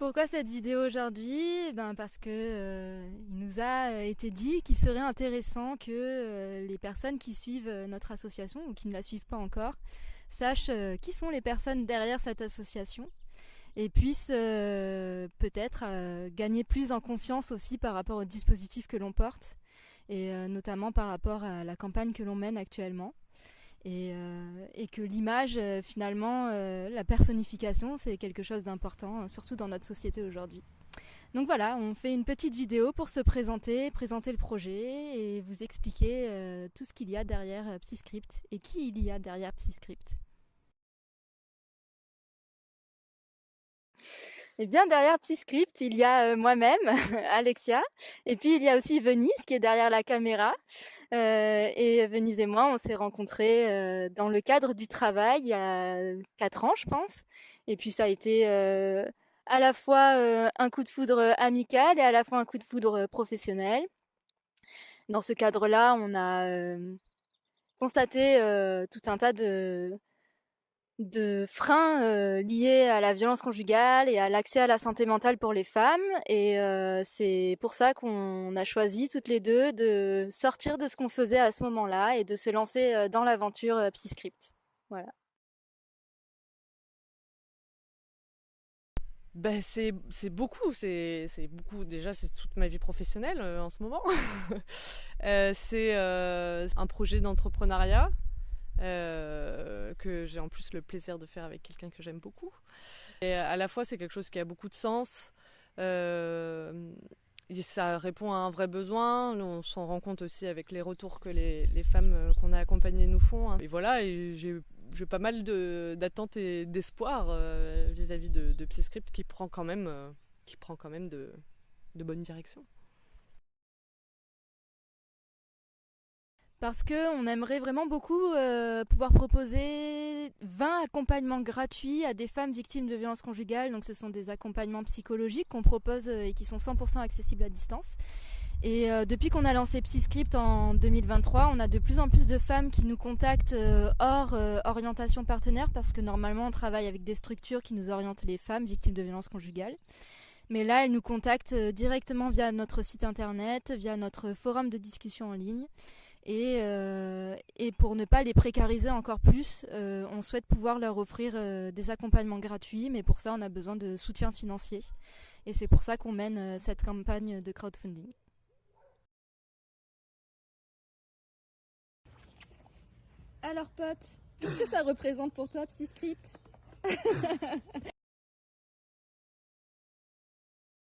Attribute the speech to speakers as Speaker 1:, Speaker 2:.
Speaker 1: Pourquoi cette vidéo aujourd'hui? Parce que il nous a été dit qu'il serait intéressant que les personnes qui suivent notre association ou qui ne la suivent pas encore sachent qui sont les personnes derrière cette association et puissent peut-être gagner plus en confiance aussi par rapport au dispositif que l'on porte et notamment par rapport à la campagne que l'on mène actuellement. Et que l'image, finalement, la personnification, c'est quelque chose d'important, surtout dans notre société aujourd'hui. Donc voilà, on fait une petite vidéo pour se présenter le projet et vous expliquer tout ce qu'il y a derrière Psyscript et qui il y a derrière Psyscript. Eh bien, derrière Psyscript, il y a moi-même, Alexia, et puis il y a aussi Venise qui est derrière la caméra. Et Venise et moi, on s'est rencontrés dans le cadre du travail il y a 4 ans, je pense. Et puis ça a été à la fois un coup de foudre amical et à la fois un coup de foudre professionnel. Dans ce cadre-là, on a constaté tout un tas de freins liés à la violence conjugale et à l'accès à la santé mentale pour les femmes. Et c'est pour ça qu'on a choisi toutes les deux de sortir de ce qu'on faisait à ce moment-là et de se lancer dans l'aventure Psyscript. Voilà.
Speaker 2: C'est beaucoup. Déjà, c'est toute ma vie professionnelle en ce moment. C'est un projet d'entrepreneuriat que j'ai en plus le plaisir de faire avec quelqu'un que j'aime beaucoup. Et à la fois, c'est quelque chose qui a beaucoup de sens. Ça répond à un vrai besoin. On s'en rend compte aussi avec les retours que les femmes qu'on a accompagnées nous font. Et voilà, et j'ai pas mal d'attentes et d'espoir vis-à-vis de Psyscript qui prend quand même de bonnes directions.
Speaker 1: Parce qu'on aimerait vraiment beaucoup pouvoir proposer 20 accompagnements gratuits à des femmes victimes de violences conjugales. Donc ce sont des accompagnements psychologiques qu'on propose et qui sont 100% accessibles à distance. Et depuis qu'on a lancé Psyscript en 2023, on a de plus en plus de femmes qui nous contactent hors orientation partenaire parce que normalement on travaille avec des structures qui nous orientent les femmes victimes de violences conjugales. Mais là, elles nous contactent directement via notre site internet, via notre forum de discussion en ligne. Et pour ne pas les précariser encore plus, on souhaite pouvoir leur offrir des accompagnements gratuits, mais pour ça, on a besoin de soutien financier. Et c'est pour ça qu'on mène cette campagne de crowdfunding. Alors pote, qu'est-ce que ça représente pour toi Psyscript?